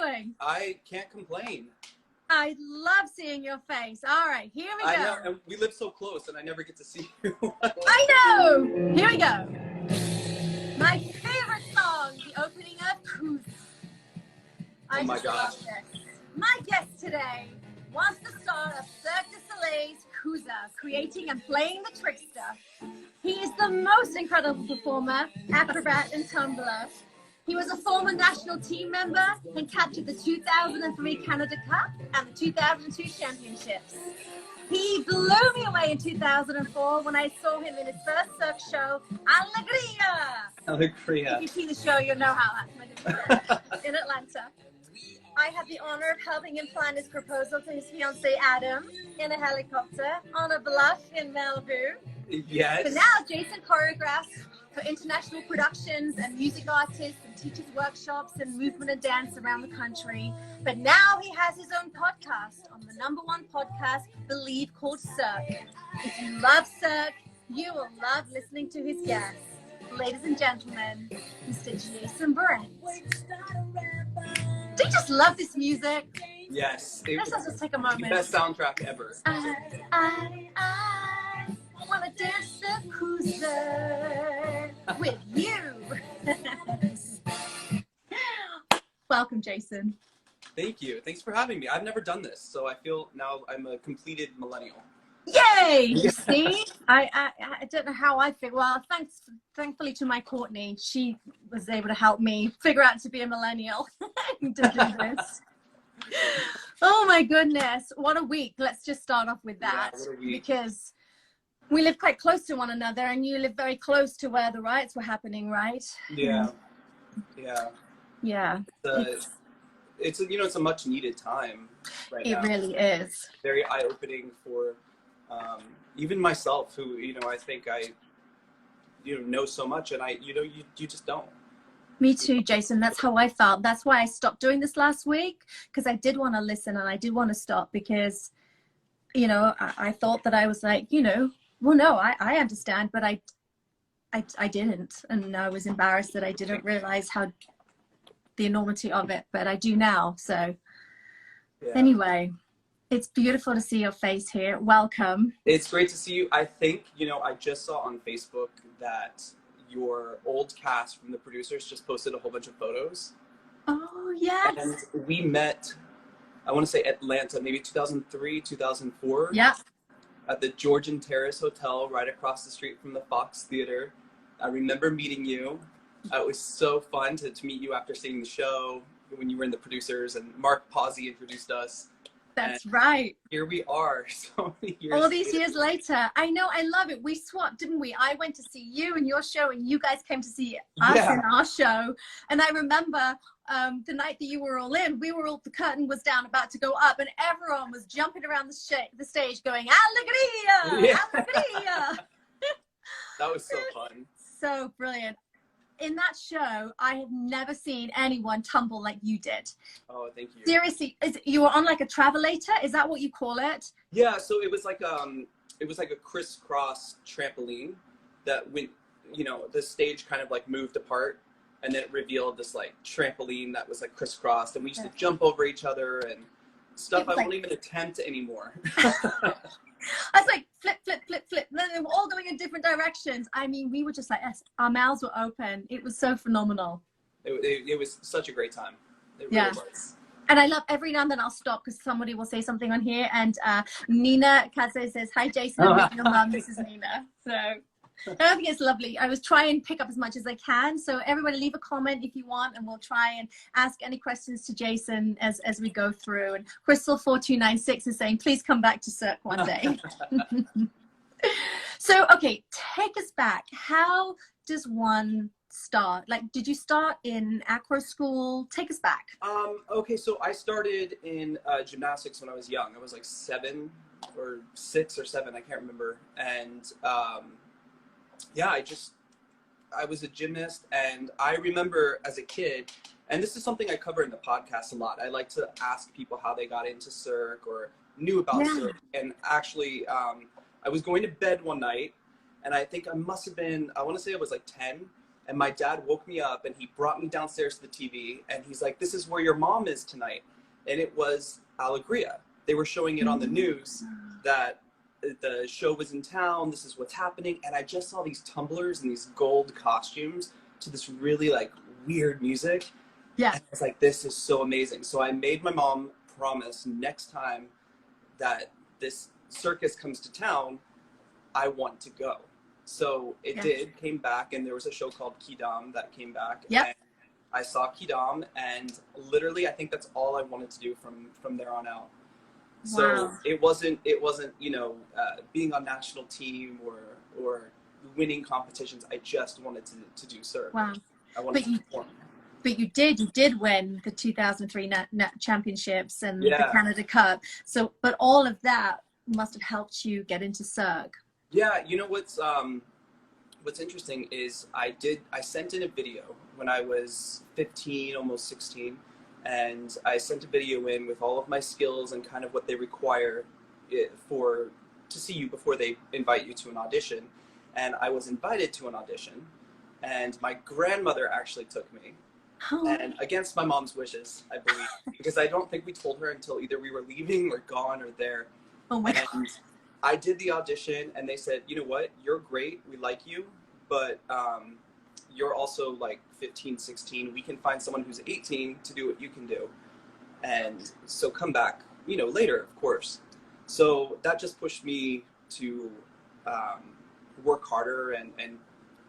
doing? I can't complain. I love seeing your face. All right, here we go. I know, and we live so close, and I never get to see you. I know. Here we go. My favorite song, the opening of Cruise. Oh my gosh. My guest today was the star of Cirque du Soleil's Cruiser, creating and playing the trickster. He is the most incredible performer, acrobat, and tumbler. He was a former national team member and captured the 2003 Canada Cup and the 2002 championships. He blew me away in 2004 when I saw him in his first Cirque show, Alegria. Alegria. If you see the show, you'll know how that's in Atlanta. I had the honor of helping him plan his proposal to his fiancée Adam in a helicopter on a bluff in Malibu. Yes. But now Jason choreographs for international productions and music artists and teaches workshops and movement and dance around the country. But now he has his own podcast on the #1 podcast, Believe, called Cirque. If you love Cirque, you will love listening to his guests. Ladies and gentlemen, Mr. Jason Berrent. Do you just love this music? Yes. Let's just take a moment. The best soundtrack ever. I want to dance the cruiser with you. Welcome, Jason. Thank you. Thanks for having me. I've never done this, so I feel now I'm a completed millennial. Yay! You see, I don't know how I feel. Well, thankfully to my Courtney, she was able to help me figure out to be a millennial to do this. Oh my goodness, what a week! Let's just start off with that, because we live quite close to one another, and you live very close to where the riots were happening, right? Yeah, yeah. It's a much needed time right now. It really is. Very eye-opening for even myself, who I think I know so much, and you just don't. Me too, Jason. That's how I felt. That's why I stopped doing this last week, because I did want to listen and I did want to stop, because I thought that I was like, well, no, I understand, but I didn't, and I was embarrassed that I didn't realize the enormity of it, but I do now. So anyway, it's beautiful to see your face here. Welcome. It's great to see you. I think, I just saw on Facebook that your old cast from the producers just posted a whole bunch of photos. Oh, yes. And we met, I want to say Atlanta, maybe 2003, 2004. Yeah. At the Georgian Terrace Hotel right across the street from the Fox Theater. I remember meeting you. It was so fun to meet you after seeing the show when you were in the producers, and Mark Pazzi introduced us. That's right. Here we are, so many years all these years later. I know, I love it. We swapped, didn't we? I went to see you in your show, and you guys came to see us in our show. And I remember the night that you were all in, the curtain was down, about to go up, and everyone was jumping around the stage going, Alegria! Alegria! That was so fun. So brilliant. In that show, I have never seen anyone tumble like you did. Oh, thank you. Seriously, you were on like a travelator? Is that what you call it? Yeah, so it was like a crisscross trampoline that went, the stage kind of like moved apart, and then it revealed this like trampoline that was like crisscrossed, and we used to jump over each other and stuff I won't even attempt anymore. I was like, flip, flip, flip, flip. And then they were all going in different directions. I mean, we were just like, our mouths were open. It was so phenomenal. It was such a great time. It really was. And I love, every now and then I'll stop because somebody will say something on here. And Nina Kaze says, hi, Jason. I'm with your mum. This is Nina. So I think it's lovely. I was trying to pick up as much as I can. So everybody leave a comment if you want, and we'll try and ask any questions to Jason as we go through. And Crystal4296 is saying, please come back to Cirque one day. So, okay, take us back. How does one start? Like, did you start in acro school? Take us back. Okay, so I started in gymnastics when I was young. I was like 7 or 6 or 7, I can't remember. And yeah, I was a gymnast, and I remember as a kid, and this is something I cover in the podcast a lot. I like to ask people how they got into Cirque or knew about Cirque. And actually, I was going to bed one night, and I think I must have been, I want to say I was like 10, And my dad woke me up and he brought me downstairs to the TV and he's like, this is where your mom is tonight. And it was Alegria. They were showing it on the news that the show was in town. This is what's happening. And I just saw these tumblers and these gold costumes to this really like weird music. Yeah. And I was like, this is so amazing. So I made my mom promise next time that this circus comes to town, I want to go. So it did, came back, and there was a show called Kidam that came back. Yep. And I saw Kidam, and literally I think that's all I wanted to do from there on out. So Wow. it wasn't you know, being on national team or winning competitions. I just wanted to do Cirque. Wow. I wanted to perform. But you did win the 2003 championships and the Canada Cup. So, but all of that must have helped you get into Cirque. Yeah, you know what's interesting is I sent in a video when I was 15, almost 16, and I sent a video in with all of my skills and kind of what they require to see you before they invite you to an audition. And I was invited to an audition, and my grandmother actually took me. Oh. And against my mom's wishes, I believe, because I don't think we told her until either we were leaving or gone or there. Oh my God. I did the audition and they said, you know what, you're great, we like you, but you're also like 15, 16. We can find someone who's 18 to do what you can do. And so come back, you know, later, of course. So that just pushed me to work harder and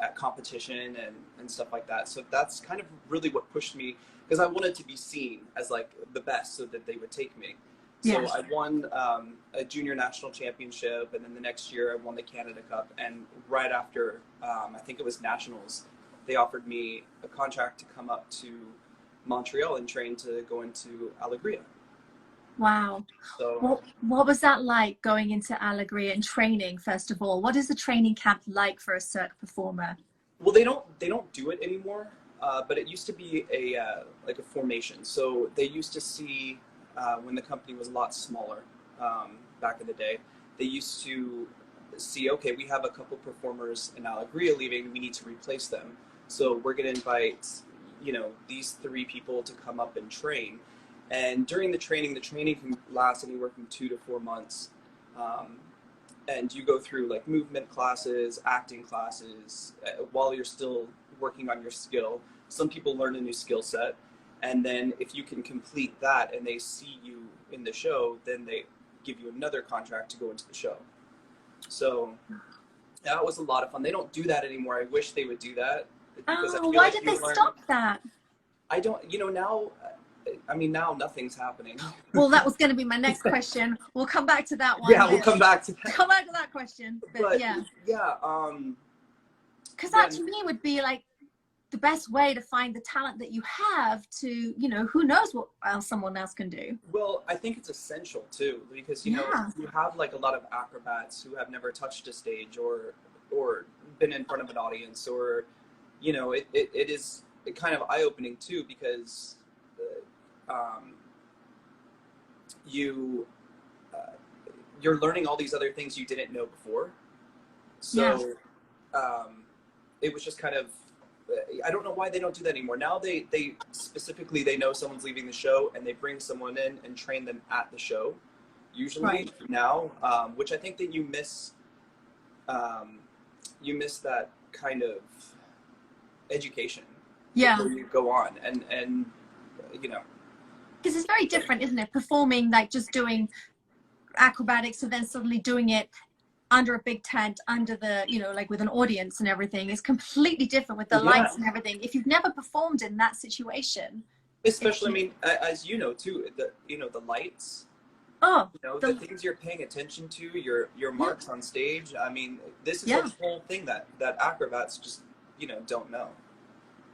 at competition and stuff like that. So that's kind of really what pushed me, because I wanted to be seen as like the best so that they would take me. So I won a junior national championship, and then the next year I won the Canada Cup. And right after, I think it was nationals, they offered me a contract to come up to Montreal and train to go into Alegria. Wow. So what was that like, going into Alegria and training? First of all, what is the training camp like for a Cirque performer? Well, they don't do it anymore, but it used to be like a formation. So they used to see. When the company was a lot smaller back in the day, they used to see, okay, we have a couple performers in Alegria leaving, we need to replace them. So we're going to invite, you know, these 3 people to come up and train. And during the training can last anywhere from 2 to 4 months. And you go through like movement classes, acting classes, while you're still working on your skill. Some people learn a new skill set. And then if you can complete that and they see you in the show, then they give you another contract to go into the show. So that was a lot of fun. They don't do that anymore. I wish they would do that. Why did they stop that? I don't, you know, now, I mean, now nothing's happening. Well, that was going to be my next question. We'll come back to that one. Yeah, we'll come back to that. Come back to that question. But yeah. Yeah. Because that to me would be like the best way to find the talent that you have to, you know, who knows what else someone else can do. Well, I think it's essential too, because, you know, you have like a lot of acrobats who have never touched a stage or been in front of an audience, or, you know, it is kind of eye-opening too, because you're learning all these other things you didn't know before. So it was just kind of, I don't know why they don't do that anymore. Now they specifically, they know someone's leaving the show and they bring someone in and train them at the show, usually now, which I think that you miss that kind of education before you go on and you know. Because it's very different, isn't it? Performing, like just doing acrobatics and then suddenly doing it under a big tent, under the, you know, like with an audience and everything, is completely different with the lights and everything. If you've never performed in that situation. Especially, I mean, as you know too, the lights, you know, the things you're paying attention to, your marks on stage. I mean, this is a whole thing that acrobats just, you know, don't know.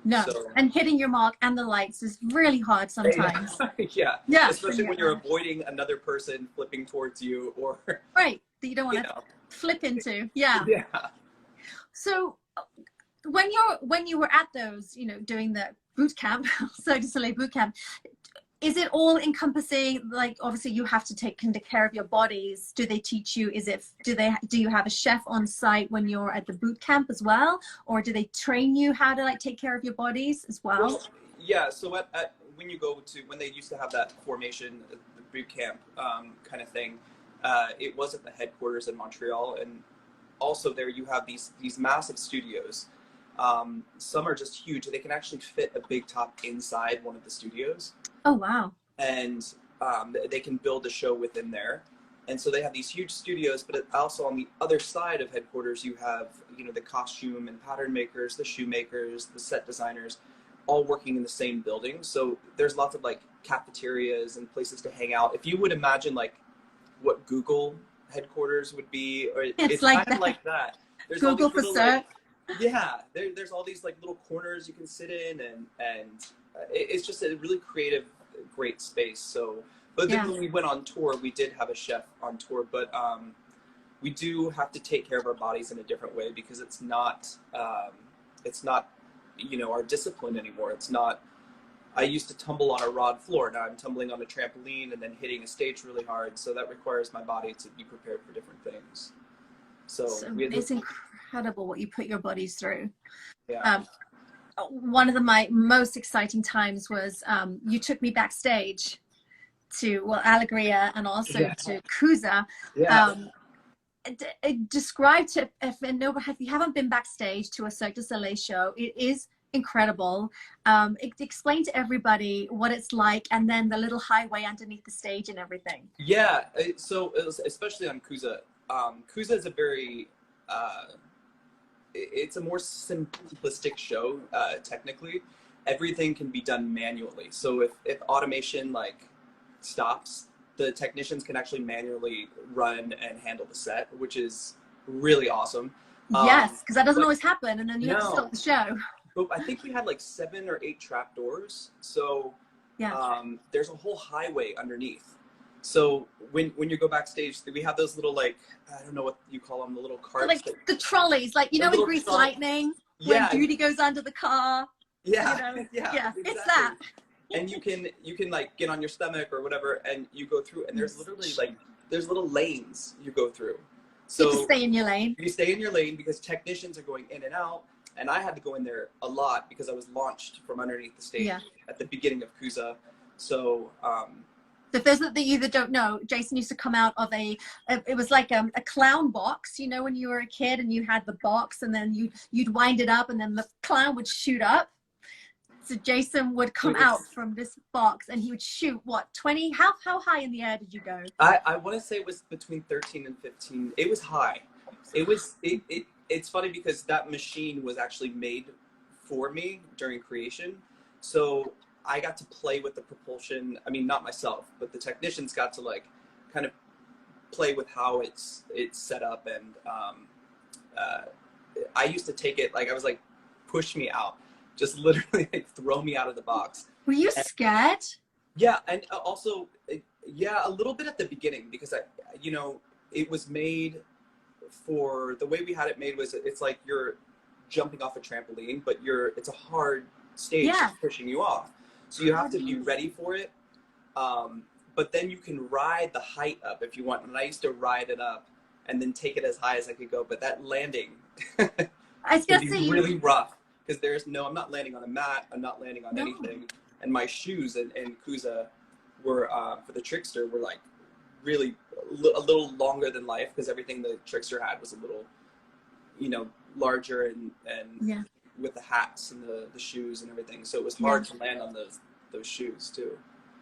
No, and hitting your mark and the lights is really hard sometimes. Yeah, especially when you're avoiding another person flipping towards you, or that you don't want to flip into. Yeah. So when you were at those, you know, doing the boot camp, Cirque du Soleil boot camp, is it all encompassing? Like, obviously you have to take care of your bodies. Do they teach you, do you have a chef on site when you're at the boot camp as well? Or do they train you how to like take care of your bodies as well? Yeah, so when they used to have that formation, the boot camp kind of thing, it was at the headquarters in Montreal, and also there you have these massive studios. Some are just huge. They can actually fit a big top inside one of the studios. Oh, wow. And they can build a show within there. And so they have these huge studios, but also on the other side of headquarters, you have, the costume and pattern makers, the shoemakers, the set designers, all working in the same building. So there's lots of like cafeterias and places to hang out. If you would imagine like what Google headquarters would be, or it's like kind of like that. There's Google for Cirque. There's all these like little corners you can sit in, and it's just a really creative, great space. So, but then when we went on tour, we did have a chef on tour, but we do have to take care of our bodies in a different way, because it's not our discipline anymore. It's not. I used to tumble on a rod floor. Now I'm tumbling on a trampoline and then hitting a stage really hard. So that requires my body to be prepared for different things. So it's incredible what you put your bodies through. Yeah. One of my most exciting times was you took me backstage to Alegria and also to Cusa. Describe to if you haven't been backstage to a Cirque du Soleil show, it is incredible. Explain to everybody what it's like, and then the little highway underneath the stage and everything. Yeah, so it was, especially on Cusa. Cusa is a very it's a more simplistic show. Technically, everything can be done manually. So if automation like stops, the technicians can actually manually run and handle the set, which is really awesome. Yes, because that doesn't always happen, and then you have to stop the show. But I think we had like 7 or 8 trap doors. So there's a whole highway underneath. So when you go backstage, we have those little, like, I don't know what you call them, the little carts. Like the trolleys, like, in Grease Lightning, when Judy goes under the car. Yeah, exactly. It's that. And you can like get on your stomach or whatever, and you go through, and there's literally like, there's little lanes you go through. So you stay in your lane. You stay in your lane because technicians are going in and out. And I had to go in there a lot because I was launched from underneath the stage at the beginning of Cusa. So, so for those that either don't know, Jason used to come out of it was like a clown box, when you were a kid and you had the box, and then you'd wind it up and then the clown would shoot up. So Jason would come out from this box and he would shoot, what, 20? How high in the air did you go? I want to say it was between 13 and 15. It was high. It's funny because that machine was actually made for me during creation. So I got to play with the propulsion. I mean, not myself, but the technicians got to like kind of play with how it's set up. And I used to take it, like, I was like, push me out, just literally like throw me out of the box. Were you scared? Yeah. And also, a little bit at the beginning, because it was made for the way we had it made was it's like you're jumping off a trampoline, but it's a hard stage pushing you off. So you have to be ready for it. But then you can ride the height up if you want. And I used to ride it up and then take it as high as I could go. But that landing is really rough, because I'm not landing on a mat. I'm not landing on anything. And my shoes and Cusa were, for the Trickster, were like really a little longer than life, because everything the Trickster had was a little, larger and with the hats and the shoes and everything. So it was hard to land on those shoes too.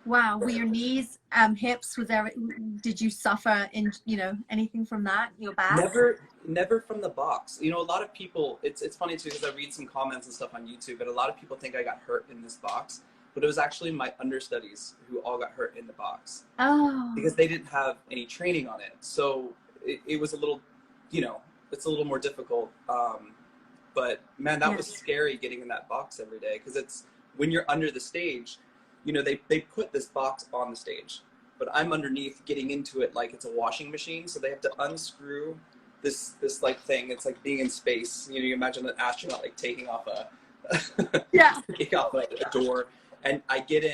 Wow. Were your knees, hips, did you suffer in, anything from that, your back? Never from the box. A lot of people, it's funny too, because I read some comments and stuff on YouTube, and a lot of people think I got hurt in this box. But it was actually my understudies who all got hurt in the box. Oh. Because they didn't have any training on it. So it was a little, it's a little more difficult. But man, that was scary, getting in that box every day. Because it's, when you're under the stage, they put this box on the stage. But I'm underneath, getting into it like it's a washing machine. So they have to unscrew this like thing. It's like being in space. You imagine an astronaut like taking off taking off a door. And I get in.